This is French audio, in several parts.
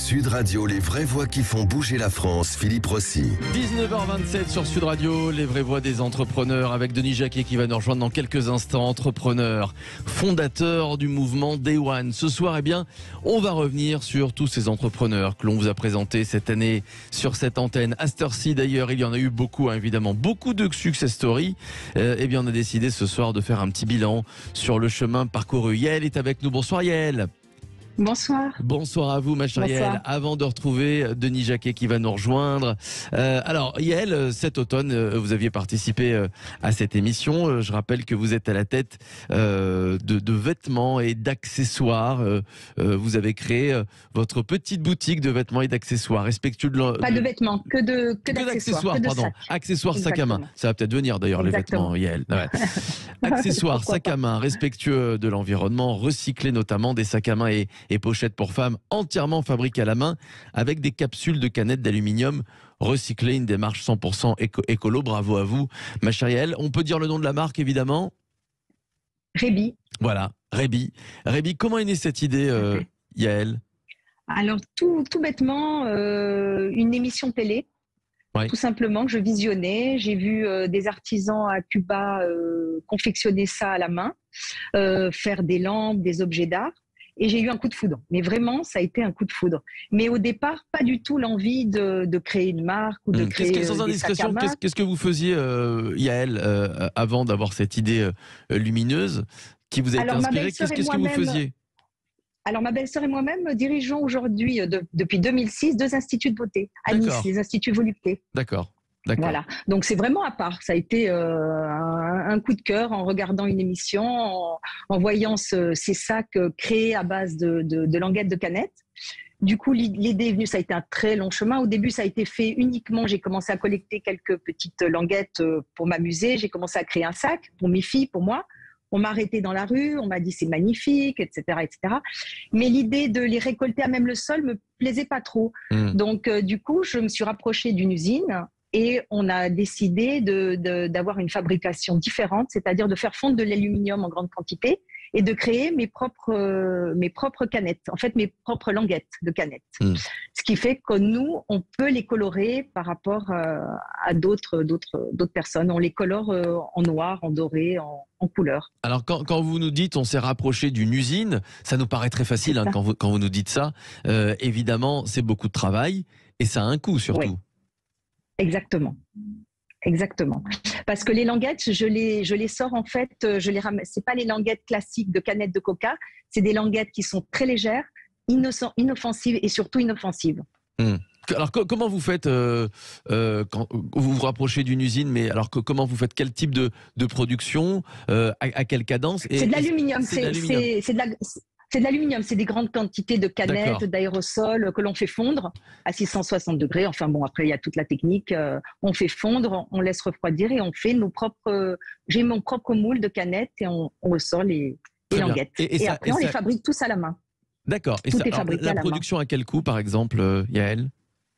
Sud Radio, les vraies voix qui font bouger la France, Philippe Rossi. 19h27 sur Sud Radio, les vraies voix des entrepreneurs avec Denis Jacquet qui va nous rejoindre dans quelques instants. Entrepreneur, fondateur du mouvement Day One. Ce soir, eh bien, on va revenir sur tous ces entrepreneurs que l'on vous a présentés cette année sur cette antenne. À cette heure-ci, d'ailleurs, il y en a eu beaucoup, hein, évidemment, beaucoup de success stories. Eh bien, on a décidé ce soir de faire un petit bilan sur le chemin parcouru. Yael est avec nous. Bonsoir Yael. Bonsoir. Bonsoir à vous, ma chère Yael. Avant de retrouver Denis Jacquet qui va nous rejoindre. Alors, Yael, cet automne, vous aviez participé à cette émission. Je rappelle que vous êtes à la tête de vêtements et d'accessoires. Vous avez créé votre petite boutique de vêtements et d'accessoires, respectueux de Pas de vêtements, que d'accessoires. Pardon. Sacs. Accessoires, sac à main. Ça va peut-être venir d'ailleurs, les vêtements, Yael. Ouais. Accessoires, sac à main, respectueux de l'environnement, recyclés notamment, des sacs à main et pochettes pour femmes entièrement fabriquées à la main avec des capsules de canettes d'aluminium recyclées, une démarche 100% écolo. Bravo à vous, ma chère Yael. On peut dire le nom de la marque, évidemment. Rébi. Voilà, Rébi. Rébi, comment est née cette idée, Yael? Alors, tout bêtement, une émission télé. Ouais. Tout simplement, que je visionnais. J'ai vu des artisans à Cuba confectionner ça à la main, faire des lampes, des objets d'art. Et j'ai eu un coup de foudre. Mais vraiment, ça a été un coup de foudre. Mais au départ, pas du tout l'envie de créer une marque ou de créer sans des sacs à main. Qu'est-ce que vous faisiez, Yael, avant d'avoir cette idée lumineuse qui vous a été inspirée? Qu'est-ce que vous faisiez? Alors, ma belle-sœur et moi-même dirigeons aujourd'hui, depuis 2006, 2 instituts de beauté à Nice, les instituts Volupté. D'accord. Voilà, donc c'est vraiment à part. Ça a été un coup de cœur en regardant une émission, en voyant ces sacs créés à base de languettes de canettes. Du coup, l'idée est venue, ça a été un très long chemin. Au début, ça a été fait uniquement, j'ai commencé à collecter quelques petites languettes pour m'amuser. J'ai commencé à créer un sac pour mes filles, pour moi. On m'a arrêté dans la rue, on m'a dit c'est magnifique, etc., etc. Mais l'idée de les récolter à même le sol me plaisait pas trop. Donc, du coup, je me suis rapprochée d'une usine. Et on a décidé d'avoir une fabrication différente, c'est-à-dire de faire fondre de l'aluminium en grande quantité et de créer mes propres canettes, en fait mes propres languettes de canettes. Ce qui fait que nous, on peut les colorer par rapport à d'autres personnes. On les colore en noir, en doré, en couleur. Alors quand vous nous dites on s'est rapproché d'une usine, ça nous paraît très facile, hein, quand vous nous dites ça. Évidemment, c'est beaucoup de travail et ça a un coût surtout. Oui. Exactement. Parce que les languettes, je les sors en fait, c'est pas les languettes classiques de canettes de coca, c'est des languettes qui sont très légères, inoffensives et surtout inoffensives. Alors comment vous faites quand vous vous rapprochez d'une usine, mais alors comment vous faites, quel type de production, à quelle cadence? C'est de l'aluminium, c'est de l'aluminium, c'est des grandes quantités de canettes, d'aérosols que l'on fait fondre à 660 degrés. Enfin bon, après il y a toute la technique. On fait fondre, on laisse refroidir et on fait j'ai mon propre moule de canettes et on ressort les languettes. Et après on les fabrique tous à la main. D'accord. Et la production à quel coût, par exemple, Yael?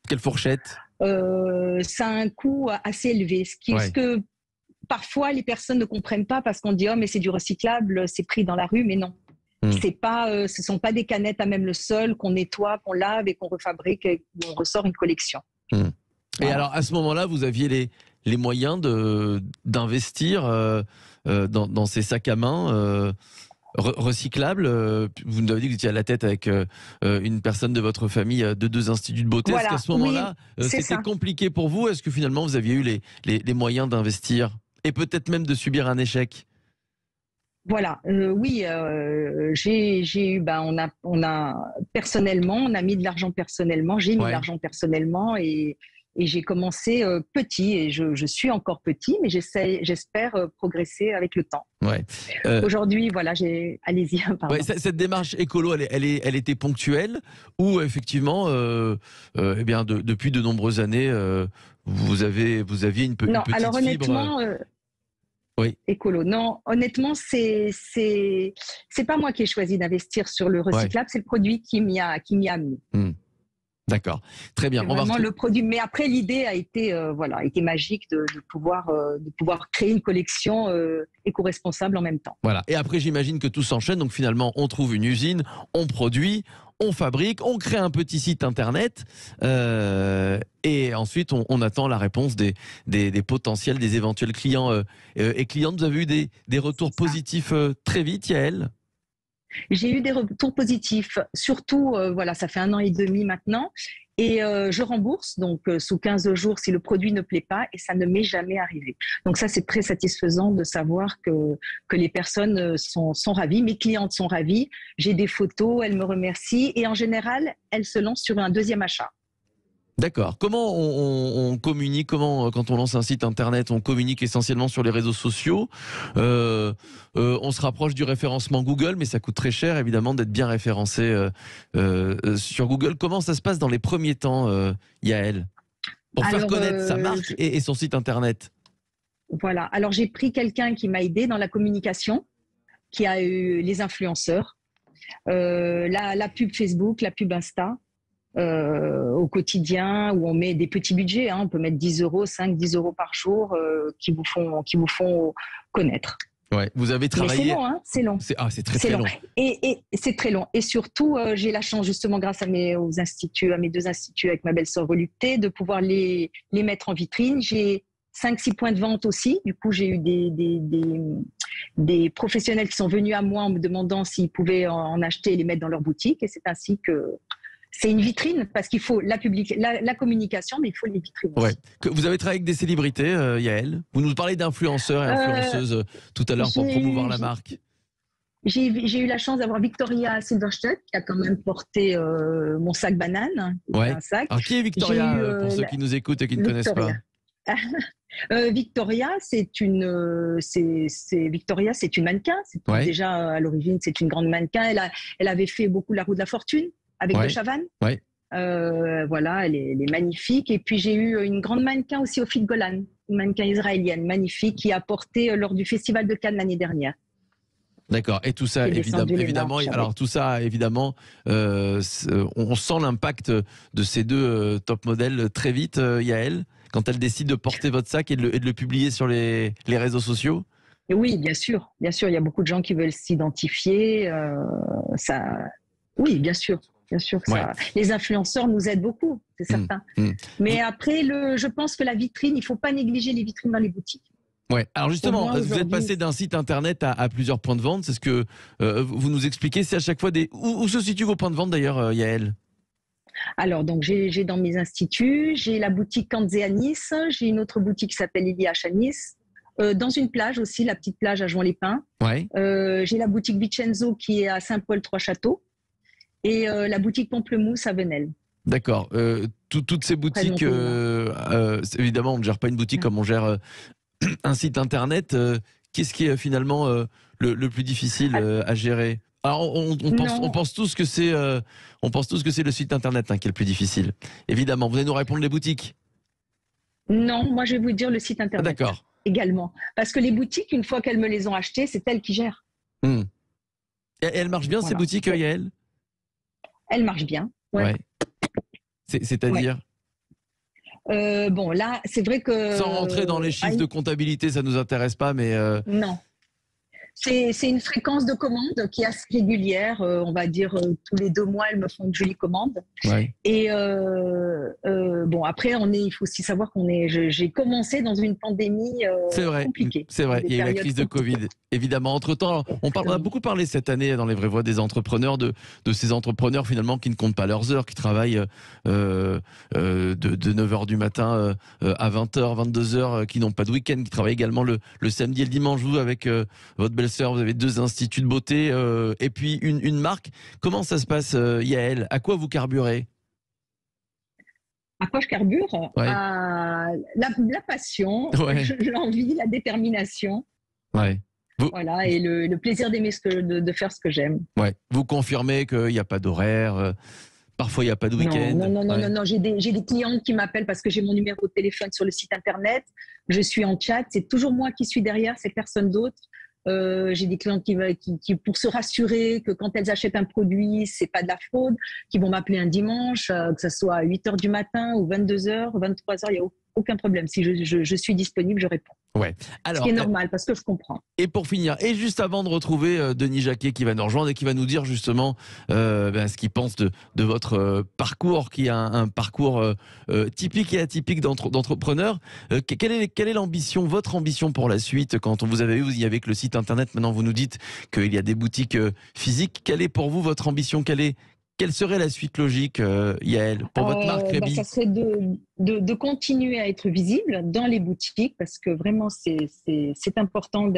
Quelle fourchette? Ça a un coût assez élevé, ce que parfois les personnes ne comprennent pas parce qu'on dit oh mais c'est du recyclable, c'est pris dans la rue, mais non. Ce sont pas des canettes à même le sol qu'on nettoie, qu'on lave et qu'on refabrique et on ressort une collection. Voilà. Et alors à ce moment-là, vous aviez les moyens d'investir dans ces sacs à main recyclables. Vous nous avez dit que vous étiez à la tête avec une personne de votre famille de 2 instituts de beauté. Voilà. Est-ce qu'à ce moment-là, c'était ça. compliqué pour vous? Est-ce que finalement vous aviez eu les moyens d'investir et peut-être même de subir un échec? Voilà, oui, j'ai eu, on a personnellement, on a mis de l'argent personnellement, j'ai mis de l'argent personnellement et j'ai commencé petit et je suis encore petit, mais j'espère progresser avec le temps. Aujourd'hui, voilà, allez-y, pardon. Cette démarche écolo, elle était ponctuelle ou effectivement, eh bien, depuis de nombreuses années, vous aviez une petite fibre. Alors honnêtement. Écolo. Non, honnêtement, c'est pas moi qui ai choisi d'investir sur le recyclable, c'est le produit qui m'y a amené. D'accord, très bien. C'est vraiment le produit. Mais après, l'idée a été, a été magique de pouvoir créer une collection éco-responsable en même temps. Voilà. Et après, j'imagine que tout s'enchaîne. Donc finalement, on trouve une usine, on produit, on fabrique, on crée un petit site internet et ensuite on attend la réponse des potentiels, des éventuels clients et clientes. Vous avez eu des retours positifs très vite, Yael? J'ai eu des retours positifs, surtout, ça fait 1 an et demi maintenant, et je rembourse, donc sous 15 jours si le produit ne plaît pas, et ça ne m'est jamais arrivé. Donc ça, c'est très satisfaisant de savoir que les personnes sont ravies, mes clientes sont ravies, j'ai des photos, elles me remercient, et en général, elles se lancent sur un deuxième achat. D'accord. Comment on communique? Comment, quand on lance un site internet, on communique essentiellement sur les réseaux sociaux? On se rapproche du référencement Google, mais ça coûte très cher, évidemment, d'être bien référencé sur Google. Comment ça se passe dans les premiers temps, Yael, pour faire connaître sa marque et son site internet? Voilà. Alors, j'ai pris quelqu'un qui m'a aidé dans la communication, qui a eu les influenceurs, la pub Facebook, la pub Insta. Au quotidien, où on met des petits budgets, on peut mettre 10 euros, 10 euros par jour qui vous font connaître. Ouais, vous avez travaillé. Mais c'est long, c'est long. C'est très long. Et c'est très long. Et surtout, j'ai la chance, justement, grâce à mes 2 instituts avec ma belle-sœur Volupté, de pouvoir les mettre en vitrine. J'ai 5-6 points de vente aussi. Du coup, j'ai eu des professionnels qui sont venus à moi en me demandant s'ils pouvaient en acheter et les mettre dans leur boutique. Et c'est ainsi que c'est une vitrine, parce qu'il faut la communication, mais il faut les vitrines aussi. Ouais. Vous avez travaillé avec des célébrités, Yael? Vous nous parlez d'influenceurs et influenceuses tout à l'heure pour promouvoir la marque. J'ai eu la chance d'avoir Victoria Silverstedt, qui a quand même porté mon sac banane. Ouais. Un sac. Alors, qui est Victoria, pour ceux qui nous écoutent et qui ne connaissent pas? Victoria, c'est une mannequin. Déjà, à l'origine, c'est une grande mannequin. Elle avait fait beaucoup la roue de la fortune avec De Chavannes. Ouais. Elle est magnifique. Et puis, j'ai eu une grande mannequin aussi, Ophir Golan, une mannequin israélienne magnifique qui a porté lors du Festival de Cannes l'année dernière. D'accord. Et tout ça, évidemment, alors tout ça, évidemment, on sent l'impact de ces 2 top modèles très vite, Yael, quand elle décide de porter votre sac et de le publier sur les réseaux sociaux. Et oui, bien sûr. Bien sûr, il y a beaucoup de gens qui veulent s'identifier. Oui, bien sûr. Bien sûr que les influenceurs nous aident beaucoup, c'est certain. Mais après, je pense que la vitrine, il ne faut pas négliger les vitrines dans les boutiques. Ouais. Alors justement, vous êtes passé d'un site internet à plusieurs points de vente. C'est ce que vous nous expliquez. C'est à chaque fois où se situent vos points de vente d'ailleurs, Yael? Alors, donc, j'ai dans mes instituts, j'ai la boutique Kanzé à Nice, j'ai une autre boutique qui s'appelle Iliach à Nice. Dans une plage aussi, la petite plage à Jouan-les-Pins. Ouais. J'ai la boutique Vincenzo qui est à Saint-Paul-Trois-Châteaux. Et la boutique Pamplemousse à Venelle. D'accord. Toutes ces boutiques, évidemment, on ne gère pas une boutique comme on gère un site internet. Qu'est-ce qui est finalement le plus difficile à gérer? Alors, on pense tous que c'est le site internet qui est le plus difficile. Évidemment, vous allez nous répondre les boutiques. Non, moi je vais vous dire le site internet. D'accord. Également. Parce que les boutiques, une fois qu'elles me les ont achetées, c'est elles qui gèrent. Et elles marchent bien, ces boutiques, Yael? Elle marche bien. Ouais. C'est-à-dire là, c'est vrai que... Sans rentrer dans les chiffres de comptabilité, ça ne nous intéresse pas, mais... Non. C'est une fréquence de commandes qui est assez régulière. On va dire tous les 2 mois, elles me font de jolies commandes. Ouais. Et après, il faut aussi savoir j'ai commencé dans une pandémie compliquée. C'est vrai, il y a eu la crise de Covid. Évidemment, entre-temps, on a beaucoup parlé cette année dans les vraies voix des entrepreneurs de ces entrepreneurs finalement qui ne comptent pas leurs heures, qui travaillent de 9h du matin à 20h, 22h, qui n'ont pas de week-end, qui travaillent également le samedi et le dimanche. Vous, avec votre belle-sœur, vous avez 2 instituts de beauté et puis une marque. Comment ça se passe, Yael? À quoi vous carburez? À quoi je carbure? Ouais. À la passion, Ouais. l'envie, la détermination. Ouais. Voilà, et le plaisir d'aimer de faire ce que j'aime. Ouais. Vous confirmez qu'il n'y a pas d'horaire, parfois il n'y a pas de week-end? Non. J'ai des clientes qui m'appellent parce que j'ai mon numéro de téléphone sur le site internet. Je suis en chat. C'est toujours moi qui suis derrière, c'est personne d'autre. J'ai des clientes qui, pour se rassurer que quand elles achètent un produit, c'est pas de la fraude, qui vont m'appeler un dimanche, que ce soit à 8 h du matin ou 22 h, 23 h, il n'y a aucun problème. Si je suis disponible, je réponds. Ouais. Alors, ce qui est normal, parce que je comprends. Et pour finir, et juste avant de retrouver Denis Jacquet qui va nous rejoindre et qui va nous dire justement ce qu'il pense de votre parcours, qui est un parcours typique et atypique d'entrepreneur. Quelle est l'ambition, votre ambition pour la suite? Quand on vous avait eu, vous y avez que le site internet, maintenant vous nous dites qu'il y a des boutiques physiques. Quelle est pour vous votre ambition? Quelle serait la suite logique, Yael, pour votre marque Rebi? Ça serait de continuer à être visible dans les boutiques, parce que vraiment c'est important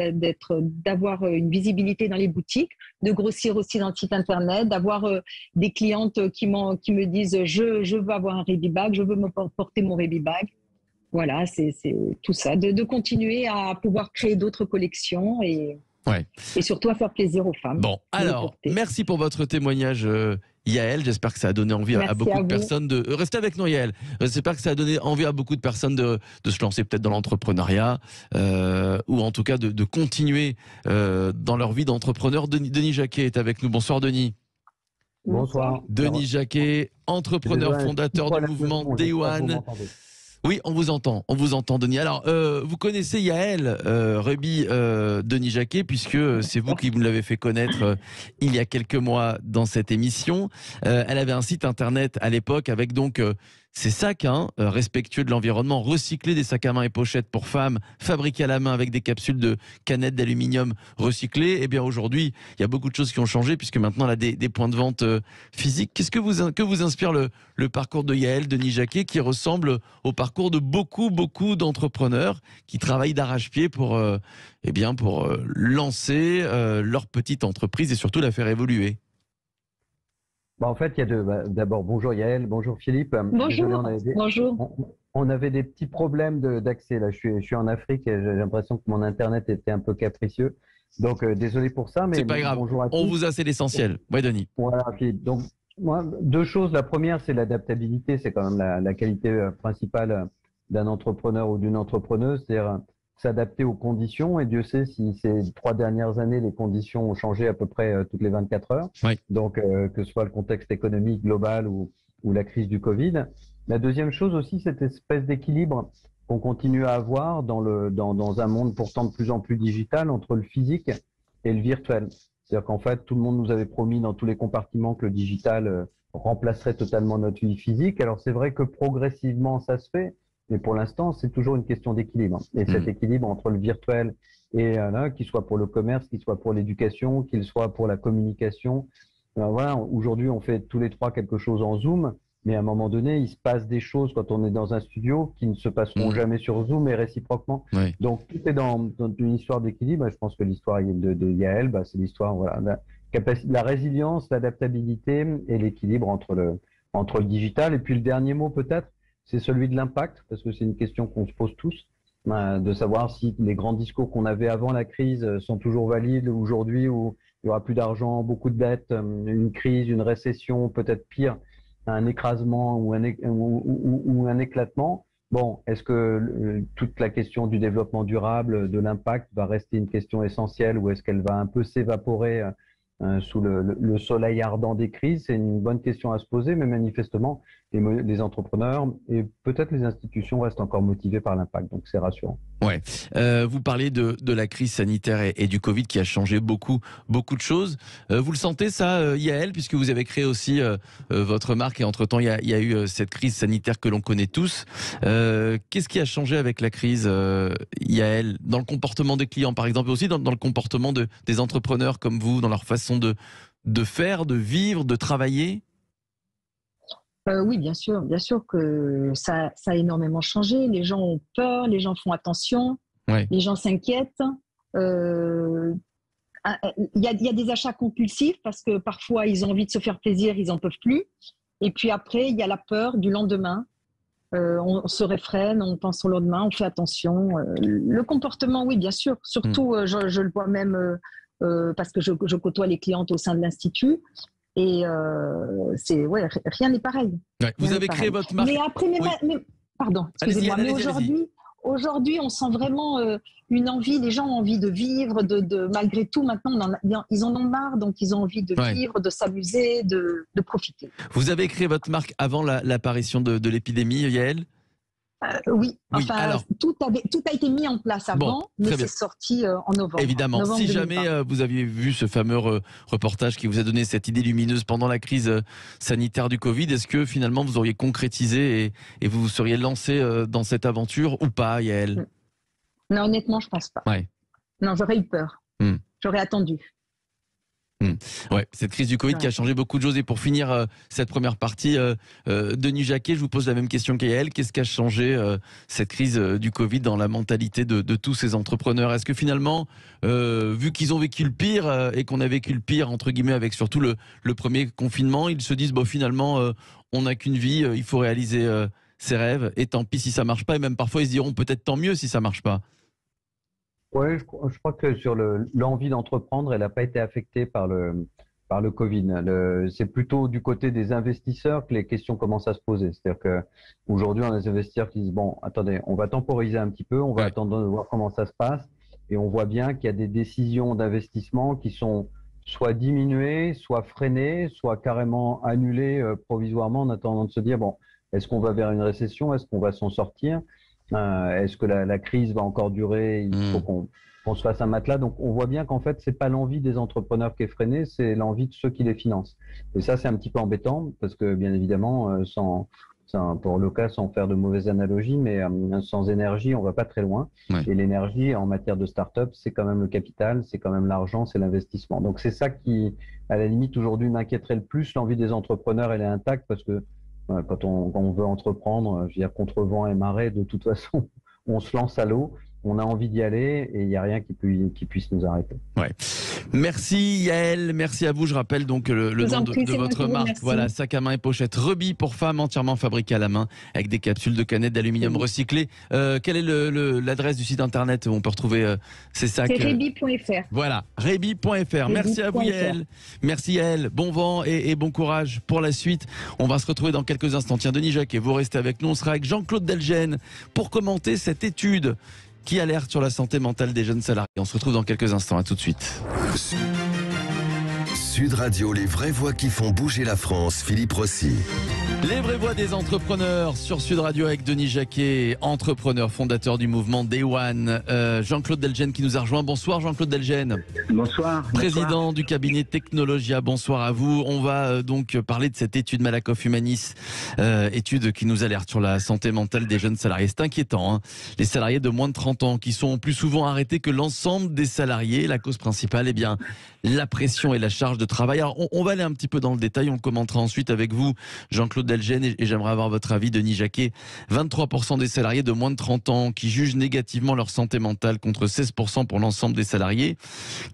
d'avoir une visibilité dans les boutiques, de grossir aussi dans le site internet, d'avoir des clientes qui me disent je veux avoir un Rebi Bag, je veux me porter mon Rebi Bag. Voilà, c'est tout ça, de continuer à pouvoir créer d'autres collections et surtout à faire plaisir aux femmes. Bon, alors, merci pour votre témoignage, Yael. J'espère que ça a donné envie à beaucoup de personnes de rester avec nous, Yael. J'espère que ça a donné envie à beaucoup de personnes de se lancer peut-être dans l'entrepreneuriat ou en tout cas de continuer dans leur vie d'entrepreneur. Denis Jacquet est avec nous. Bonsoir, Denis. Bonsoir. Denis Jacquet, entrepreneur, fondateur du mouvement Day One. Oui, on vous entend, Denis. Alors, vous connaissez Yael Rebi, Denis Jacquet, puisque c'est vous qui vous l'avez fait connaître il y a quelques mois dans cette émission. Elle avait un site internet à l'époque avec donc ces sacs respectueux de l'environnement, recyclés, des sacs à main et pochettes pour femmes, fabriqués à la main avec des capsules de canettes d'aluminium recyclées. Eh bien aujourd'hui, il y a beaucoup de choses qui ont changé puisque maintenant elle a des points de vente physiques. Que vous inspire le parcours de Yael, Denis Jacquet, qui ressemble au parcours de beaucoup d'entrepreneurs qui travaillent d'arrache-pied pour lancer leur petite entreprise et surtout la faire évoluer? En fait, il y a d'abord, bonjour Yael, bonjour Philippe. Bonjour. Bonjour. On avait des petits problèmes d'accès. Là, je suis en Afrique et j'ai l'impression que mon Internet était un peu capricieux. Donc, désolé pour ça. Mais c'est pas grave, bonjour à tous. On vous a, c'est l'essentiel. Oui, Denis. Voilà, Philippe. Donc, moi, deux choses. La première, c'est l'adaptabilité. C'est quand même la qualité principale d'un entrepreneur ou d'une entrepreneuse. C'est-à-dire s'adapter aux conditions, et Dieu sait si ces 3 dernières années, les conditions ont changé à peu près toutes les 24 heures. Oui. Donc, que ce soit le contexte économique global ou la crise du Covid. La deuxième chose aussi, cette espèce d'équilibre qu'on continue à avoir dans un monde pourtant de plus en plus digital entre le physique et le virtuel. C'est-à-dire qu'en fait, tout le monde nous avait promis dans tous les compartiments que le digital remplacerait totalement notre vie physique. Alors, c'est vrai que progressivement, ça se fait. Mais pour l'instant, c'est toujours une question d'équilibre. Et cet équilibre entre le virtuel et qu'il soit pour le commerce, qu'il soit pour l'éducation, qu'il soit pour la communication. Voilà, aujourd'hui, on fait tous les trois quelque chose en Zoom, mais à un moment donné, il se passe des choses quand on est dans un studio qui ne se passeront jamais sur Zoom et réciproquement. Oui. Donc, tout est dans une histoire d'équilibre. Je pense que l'histoire de Yael, c'est l'histoire, la résilience, l'adaptabilité et l'équilibre entre le digital. Et puis, le dernier mot, peut-être, c'est celui de l'impact, parce que c'est une question qu'on se pose tous, de savoir si les grands discours qu'on avait avant la crise sont toujours valides aujourd'hui, où il y aura plus d'argent, beaucoup de dettes, une crise, une récession, peut-être pire, un écrasement ou un éclatement. Bon, est-ce que toute la question du développement durable, de l'impact, va rester une question essentielle, ou est-ce qu'elle va un peu s'évaporer sous le soleil ardent des crises? C'est une bonne question à se poser, mais manifestement, les entrepreneurs et peut-être les institutions restent encore motivés par l'impact, donc c'est rassurant. Ouais. Vous parlez de la crise sanitaire et du Covid qui a changé beaucoup de choses. Vous le sentez ça, Yael, puisque vous avez créé aussi votre marque et entre-temps il y a eu cette crise sanitaire que l'on connaît tous. Qu'est-ce qui a changé avec la crise, Yael, dans le comportement des clients par exemple, et aussi dans le comportement des entrepreneurs comme vous, dans leur façon de faire, de vivre, de travailler? Oui, bien sûr que ça a énormément changé. Les gens ont peur, les gens font attention, les gens s'inquiètent. Il y a des achats compulsifs parce que parfois ils ont envie de se faire plaisir, ils n'en peuvent plus. Et puis après, il y a la peur du lendemain. On se réfrène, on pense au lendemain, on fait attention. Le comportement, oui, bien sûr. Surtout, je le vois même parce que je côtoie les clientes au sein de l'Institut. Et rien n'est pareil. Ouais, vous avez créé votre marque. Mais après, pardon, excusez-moi, mais aujourd'hui, aujourd'hui, on sent vraiment une envie, les gens ont envie de vivre, malgré tout, maintenant, ils en ont marre, donc ils ont envie de vivre, de s'amuser, de profiter. Vous avez créé votre marque avant l'apparition de l'épidémie, Yael ? Oui, enfin, alors, tout a été mis en place avant, mais c'est sorti en novembre. Évidemment, novembre si 2020. jamais vous aviez vu ce fameux reportage qui vous a donné cette idée lumineuse pendant la crise sanitaire du Covid, est-ce que finalement vous auriez concrétisé et vous vous seriez lancé dans cette aventure ou pas, Yael ? Non, honnêtement, je pense pas. Ouais. Non, j'aurais eu peur. J'aurais attendu. Ouais, cette crise du Covid qui a changé beaucoup de choses. Et pour finir cette première partie, Denis Jacquet, je vous pose la même question qu'à Yael. Qu'est-ce qui a changé cette crise du Covid dans la mentalité de tous ces entrepreneurs ? Est-ce que finalement, vu qu'ils ont vécu le pire et qu'on a vécu le pire, entre guillemets, avec surtout le premier confinement, ils se disent, finalement, on n'a qu'une vie, il faut réaliser ses rêves, et tant pis si ça marche pas, et même parfois ils se diront peut-être tant mieux si ça marche pas. Oui, je crois que sur l'envie d'entreprendre, elle n'a pas été affectée par le Covid. C'est plutôt du côté des investisseurs que les questions commencent à se poser. C'est-à-dire qu'aujourd'hui, on a des investisseurs qui disent, bon, attendez, on va temporiser un petit peu, on va attendre de voir comment ça se passe. Et on voit bien qu'il y a des décisions d'investissement qui sont soit diminuées, soit freinées, soit carrément annulées provisoirement en attendant de se dire, bon, est-ce qu'on va vers une récession? Est-ce qu'on va s'en sortir? Est-ce que la crise va encore durer? Il faut qu'on se fasse un matelas. Donc, on voit bien qu'en fait, c'est pas l'envie des entrepreneurs qui est freinée, c'est l'envie de ceux qui les financent. Et ça, c'est un petit peu embêtant parce que, bien évidemment, pour le cas, sans faire de mauvaises analogies, mais sans énergie, on va pas très loin. Ouais. Et l'énergie, en matière de start-up, c'est quand même le capital, c'est quand même l'argent, c'est l'investissement. Donc, c'est ça qui, à la limite, aujourd'hui, m'inquiéterait le plus. L'envie des entrepreneurs, elle est intacte parce que quand on veut entreprendre, je veux dire, contre vent et marée, de toute façon, on se lance à l'eau, on a envie d'y aller et il n'y a rien qui puisse nous arrêter. Ouais. Merci Yael, merci à vous. Je rappelle donc le nom de votre marque. Merci. Voilà, sac à main et pochette Rebis pour femmes, entièrement fabriqué à la main avec des capsules de canettes d'aluminium recyclé. Quelle est l'adresse du site internet où on peut retrouver ces sacs? C'est rebi.fr. Voilà, rebi.fr. Merci à vous Yael. Merci Yael. Bon vent et bon courage pour la suite. On va se retrouver dans quelques instants. Tiens, Denis Jacquet, vous restez avec nous. On sera avec Jean-Claude Delgene pour commenter cette étude qui alerte sur la santé mentale des jeunes salariés. On se retrouve dans quelques instants. À tout de suite. Sud Radio, les vraies voix qui font bouger la France. Philippe Rossi. Les vraies voix des entrepreneurs sur Sud Radio avec Denis Jacquet, entrepreneur, fondateur du mouvement Day One. Jean-Claude Delgene qui nous a rejoint. Bonsoir Jean-Claude Delgene. Bonsoir. Président du cabinet Technologia. Bonsoir à vous. On va donc parler de cette étude Malakoff Humanis, étude qui nous alerte sur la santé mentale des jeunes salariés. C'est inquiétant, hein. Les salariés de moins de 30 ans qui sont plus souvent arrêtés que l'ensemble des salariés. La cause principale, la pression et la charge de travail. Alors, on va aller un petit peu dans le détail. On le commentera ensuite avec vous, Jean-Claude Delgene, et j'aimerais avoir votre avis, Denis Jacquet. 23% des salariés de moins de 30 ans qui jugent négativement leur santé mentale contre 16% pour l'ensemble des salariés.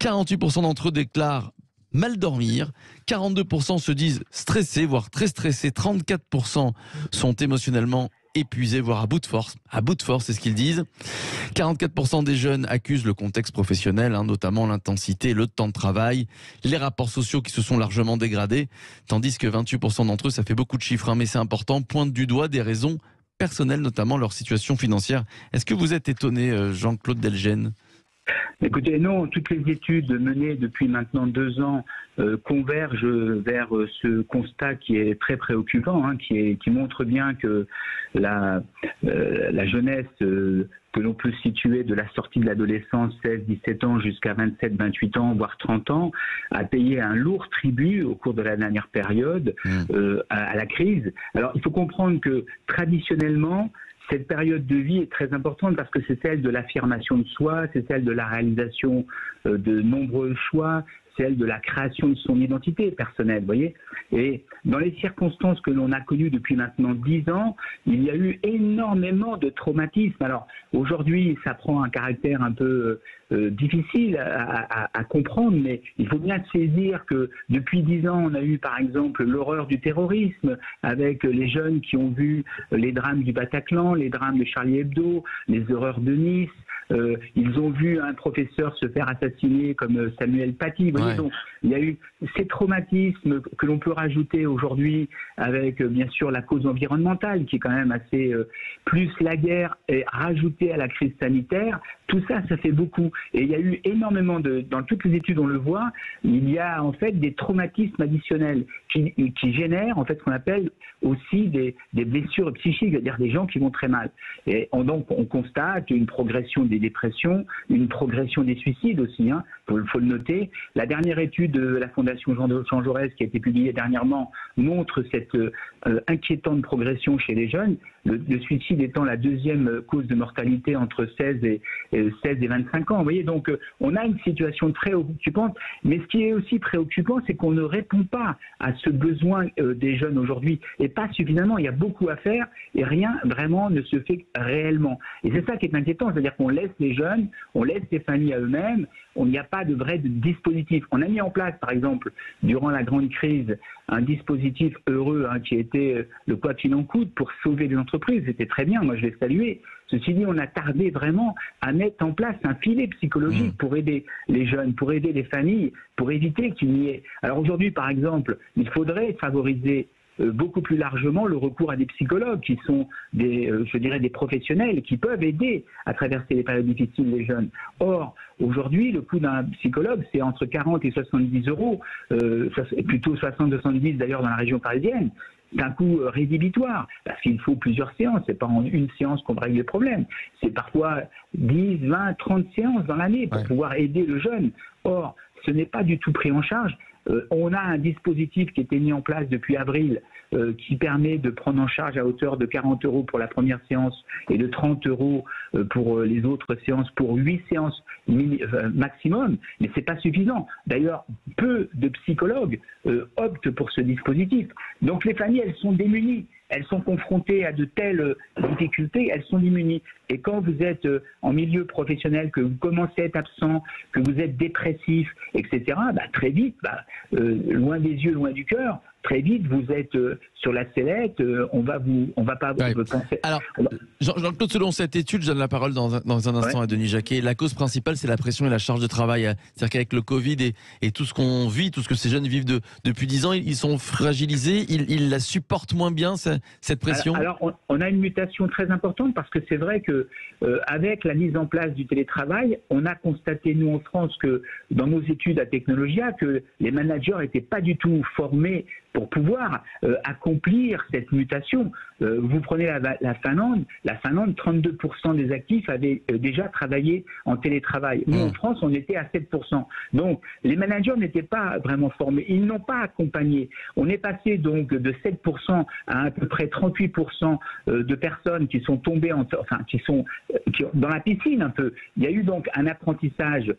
48% d'entre eux déclarent mal dormir, 42% se disent stressés, voire très stressés, 34% sont émotionnellement épuisés, voire à bout de force, c'est ce qu'ils disent. 44% des jeunes accusent le contexte professionnel, notamment l'intensité, le temps de travail, les rapports sociaux qui se sont largement dégradés, tandis que 28% d'entre eux, ça fait beaucoup de chiffres, mais c'est important, pointent du doigt des raisons personnelles, notamment leur situation financière. Est-ce que vous êtes étonné, Jean-Claude Delgene ? Écoutez, non, toutes les études menées depuis maintenant 2 ans convergent vers ce constat qui est très préoccupant, qui montre bien que la jeunesse que l'on peut situer de la sortie de l'adolescence, 16-17 ans jusqu'à 27-28 ans, voire 30 ans, a payé un lourd tribut au cours de la dernière période à la crise. Alors, il faut comprendre que traditionnellement, cette période de vie est très importante parce que c'est celle de l'affirmation de soi, c'est celle de la réalisation de nombreux choix, c'est celle de la création de son identité personnelle, vous voyez. Et dans les circonstances que l'on a connues depuis maintenant 10 ans, il y a eu énormément de traumatismes. Alors aujourd'hui, ça prend un caractère un peu difficile à comprendre, mais il faut bien saisir que depuis 10 ans, on a eu par exemple l'horreur du terrorisme, avec les jeunes qui ont vu les drames du Bataclan, les drames de Charlie Hebdo, les horreurs de Nice. Ils ont vu un professeur se faire assassiner comme Samuel Paty. Vous voyez, donc, il y a eu ces traumatismes que l'on peut rajouter aujourd'hui avec bien sûr la cause environnementale qui est quand même assez plus la guerre et rajouter à la crise sanitaire. Tout ça, ça fait beaucoup. Et il y a eu énormément dans toutes les études, on le voit, il y a en fait des traumatismes additionnels qui génèrent en fait ce qu'on appelle aussi des blessures psychiques, c'est-à-dire des gens qui vont très mal. Et donc on constate une progression des dépressions, une progression des suicides aussi, hein, faut le noter. La dernière étude de la Fondation Jean Jaurès qui a été publiée dernièrement montre cette inquiétante progression chez les jeunes, le suicide étant la deuxième cause de mortalité entre 16 et 25 ans. Vous voyez, donc on a une situation très préoccupante, mais ce qui est aussi préoccupant, c'est qu'on ne répond pas à ce besoin des jeunes aujourd'hui, et pas suffisamment. Il y a beaucoup à faire et rien vraiment ne se fait réellement. Et c'est ça qui est inquiétant, c'est-à-dire qu'on laisse les jeunes, on laisse les familles à eux-mêmes, il n'y a pas de vrai dispositif. On a mis en place, par exemple, durant la grande crise, un dispositif heureux qui était le quoi qu'il en coûte pour sauver les entreprises. C'était très bien, moi je l'ai salué. Ceci dit, on a tardé vraiment à mettre en place un filet psychologique pour aider les jeunes, pour aider les familles, pour éviter qu'il n'y ait... Alors aujourd'hui, par exemple, il faudrait favoriser beaucoup plus largement le recours à des psychologues qui sont je dirais des professionnels qui peuvent aider à traverser les périodes difficiles les jeunes. Or, aujourd'hui, le coût d'un psychologue, c'est entre 40 et 70 euros, plutôt 60-70 d'ailleurs dans la région parisienne. C'est un coût rédhibitoire, parce qu'il faut plusieurs séances. C'est pas en une séance qu'on va régler le problème. C'est parfois 10, 20, 30 séances dans l'année pour pouvoir aider le jeune. Or, ce n'est pas du tout pris en charge. On a un dispositif qui a été mis en place depuis avril qui permet de prendre en charge à hauteur de 40 euros pour la première séance et de 30 euros pour les autres séances, pour 8 séances maximum, mais ce n'est pas suffisant. D'ailleurs, peu de psychologues optent pour ce dispositif. Donc les familles, elles sont démunies. Elles sont confrontées à de telles difficultés, elles sont démunies. Et quand vous êtes en milieu professionnel, que vous commencez à être absent, que vous êtes dépressif, etc., très vite, loin des yeux, loin du cœur, très vite, vous êtes sur la sellette, on va pas vous penser. Alors, Jean-Claude, selon cette étude, je donne la parole dans un instant à Denis Jacquet. La cause principale, c'est la pression et la charge de travail. C'est-à-dire qu'avec le Covid et tout ce qu'on vit, tout ce que ces jeunes vivent depuis 10 ans, ils sont fragilisés, ils la supportent moins bien, cette pression. Alors on a une mutation très importante parce que c'est vrai que avec la mise en place du télétravail, on a constaté, nous en France, que dans nos études à Technologia, que les managers n'étaient pas du tout formés pour pouvoir accomplir cette mutation. Vous prenez la Finlande, 32% des actifs avaient déjà travaillé en télétravail. Nous, en France, on était à 7%. Donc, les managers n'étaient pas vraiment formés. Ils n'ont pas accompagné. On est passé donc de 7% à peu près 38% de personnes qui sont tombées, qui sont dans la piscine un peu. Il y a eu donc un apprentissage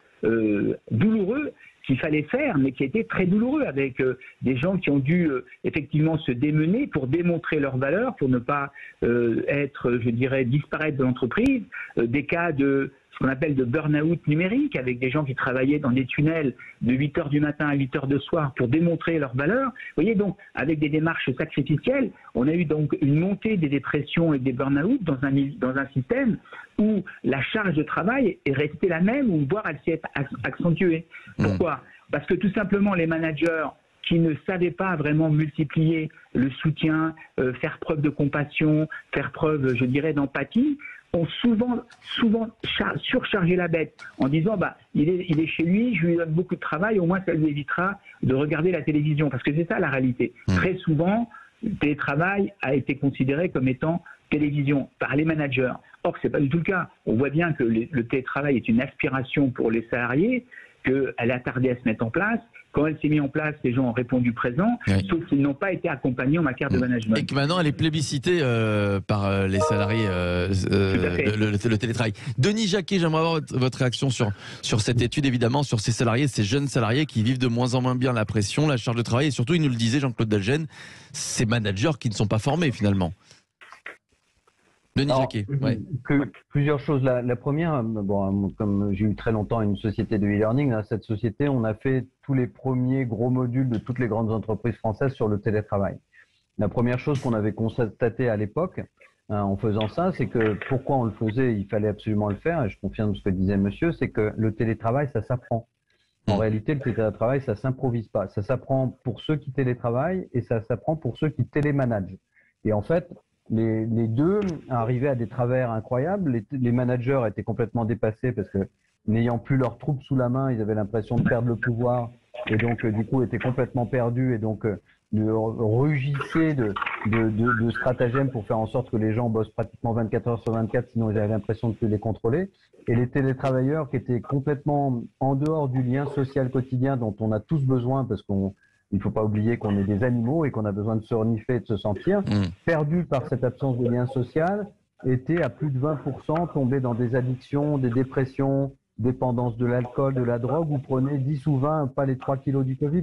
douloureux qu'il fallait faire, mais qui était très douloureux, avec des gens qui ont dû effectivement se démener pour démontrer leur valeur, pour ne pas disparaître de l'entreprise, des cas de ce qu'on appelle de burn-out numérique, avec des gens qui travaillaient dans des tunnels de 8h du matin à 8h du soir pour démontrer leur valeur. Vous voyez, donc, avec des démarches sacrificielles, on a eu donc une montée des dépressions et des burn-out dans un système où la charge de travail est restée la même, ou voire elle s'est accentuée. Pourquoi ? Parce que tout simplement, les managers qui ne savaient pas vraiment multiplier le soutien, faire preuve de compassion, faire preuve, je dirais, d'empathie, ont souvent surchargé la bête en disant il est chez lui, je lui donne beaucoup de travail, au moins ça lui évitera de regarder la télévision, parce que c'est ça la réalité. Très souvent, le télétravail a été considéré comme étant télévision par les managers. Or, ce n'est pas du tout le cas. On voit bien que le télétravail est une aspiration pour les salariés, qu'elle a tardé à se mettre en place. Quand elle s'est mise en place, les gens ont répondu présent, sauf qu'ils n'ont pas été accompagnés en matière de management. Et que maintenant, elle est plébiscitée par les salariés, le télétravail. Denis Jacquet, j'aimerais avoir votre réaction sur cette étude, évidemment, sur ces salariés, ces jeunes salariés qui vivent de moins en moins bien la pression, la charge de travail, et surtout, il nous le disait, Jean-Claude Delgenne, ces managers qui ne sont pas formés, finalement. Denis Jacquet. Ouais. Plusieurs choses. La première, bon, comme j'ai eu très longtemps une société de e-learning, cette société, on a fait tous les premiers gros modules de toutes les grandes entreprises françaises sur le télétravail. La première chose qu'on avait constatée à l'époque, en faisant ça, c'est que pourquoi on le faisait, il fallait absolument le faire, et je confirme ce que disait monsieur, c'est que le télétravail, ça s'apprend. En réalité, le télétravail, ça s'improvise pas. Ça s'apprend pour ceux qui télétravaillent et ça s'apprend pour ceux qui télémanagent. Et en fait, les deux arrivaient à des travers incroyables. Les managers étaient complètement dépassés parce que n'ayant plus leurs troupes sous la main, ils avaient l'impression de perdre le pouvoir et donc du coup étaient complètement perdus et donc rugissaient de stratagèmes pour faire en sorte que les gens bossent pratiquement 24 heures sur 24, sinon ils avaient l'impression de plus les contrôler. Et les télétravailleurs qui étaient complètement en dehors du lien social quotidien dont on a tous besoin parce qu'il ne faut pas oublier qu'on est des animaux et qu'on a besoin de se renifler et de se sentir, perdus par cette absence de lien social, étaient à plus de 20% tombés dans des addictions, des dépressions, dépendance de l'alcool, de la drogue, vous prenez 10 ou 20, pas les 3 kilos du Covid,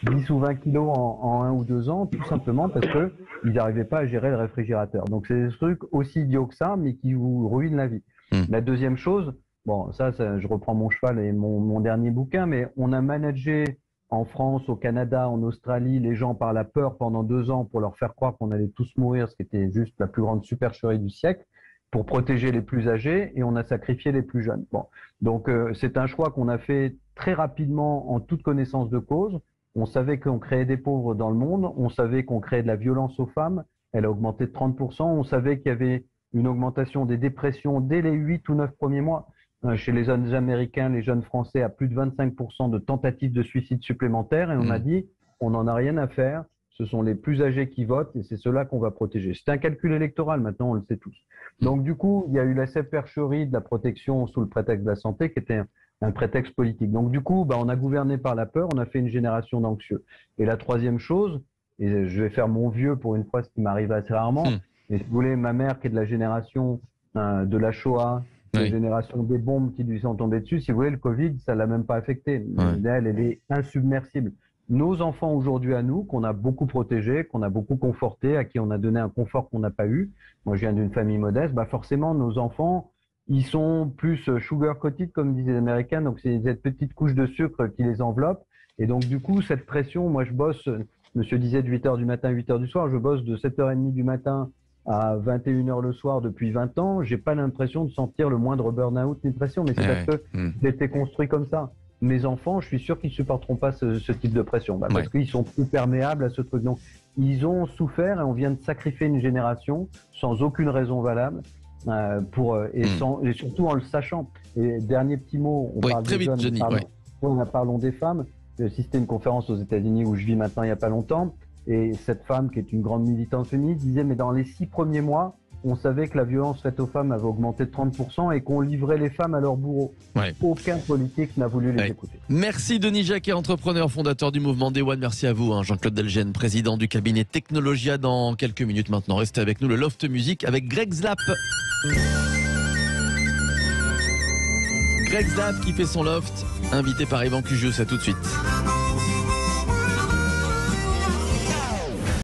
10 ou 20 kilos en 1 ou 2 ans, tout simplement parce que ils n'arrivaient pas à gérer le réfrigérateur. Donc c'est des trucs aussi idiots que ça, mais qui vous ruinent la vie. La deuxième chose, bon, ça je reprends mon cheval et mon dernier bouquin, mais on a managé en France, au Canada, en Australie, les gens par la peur pendant 2 ans pour leur faire croire qu'on allait tous mourir, ce qui était juste la plus grande supercherie du siècle, pour protéger les plus âgés, et on a sacrifié les plus jeunes. Bon. Donc c'est un choix qu'on a fait très rapidement en toute connaissance de cause. On savait qu'on créait des pauvres dans le monde, on savait qu'on créait de la violence aux femmes, elle a augmenté de 30%, on savait qu'il y avait une augmentation des dépressions dès les 8 ou 9 premiers mois. Chez les jeunes Américains, les jeunes Français, à plus de 25% de tentatives de suicide supplémentaires, et on a dit, on n'en a rien à faire, ce sont les plus âgés qui votent, et c'est ceux-là qu'on va protéger. C'est un calcul électoral, maintenant on le sait tous. Donc du coup, il y a eu la supercherie de la protection sous le prétexte de la santé, qui était un prétexte politique. Donc du coup, on a gouverné par la peur, on a fait une génération d'anxieux. Et la troisième chose, et je vais faire mon vieux pour une fois, ce qui m'arrive assez rarement, et si vous voulez, ma mère qui est de la génération de la Shoah, la génération des bombes qui lui sont tombées dessus, si vous voulez, le Covid, ça l'a même pas affecté. Elle est insubmersible. Nos enfants aujourd'hui à nous, qu'on a beaucoup protégés, qu'on a beaucoup confortés, à qui on a donné un confort qu'on n'a pas eu. Moi, je viens d'une famille modeste. Forcément, nos enfants, ils sont plus sugar-coated, comme disent les Américains. Donc, c'est cette petite couche de sucre qui les enveloppe. Et donc, du coup, cette pression, moi, je bosse, monsieur disait de 8h du matin à 8h du soir, je bosse de 7h30 du matin à 21h le soir depuis 20 ans. J'ai pas l'impression de sentir le moindre burn-out ni pression, mais c'est parce que j'ai été construit comme ça. Mes enfants, je suis sûr qu'ils supporteront pas ce type de pression, parce qu'ils sont plus perméables à ce truc. Donc, ils ont souffert et on vient de sacrifier une génération sans aucune raison valable, et surtout en le sachant. Et dernier petit mot, on parle des jeunes, parlons des femmes. J'ai assisté à une conférence aux États-Unis où je vis maintenant il y a pas longtemps, et cette femme qui est une grande militante féministe disait, mais dans les 6 premiers mois, on savait que la violence faite aux femmes avait augmenté de 30% et qu'on livrait les femmes à leurs bourreaux. Aucun politique n'a voulu les écouter. Merci Denis Jacquet, entrepreneur, fondateur du mouvement Day One. Merci à vous, Jean-Claude Delgenne, président du cabinet Technologia. Dans quelques minutes maintenant, restez avec nous, le Loft Music avec Greg Zlap. Greg Zlap qui fait son loft, invité par Yvan Cugius, à tout de suite.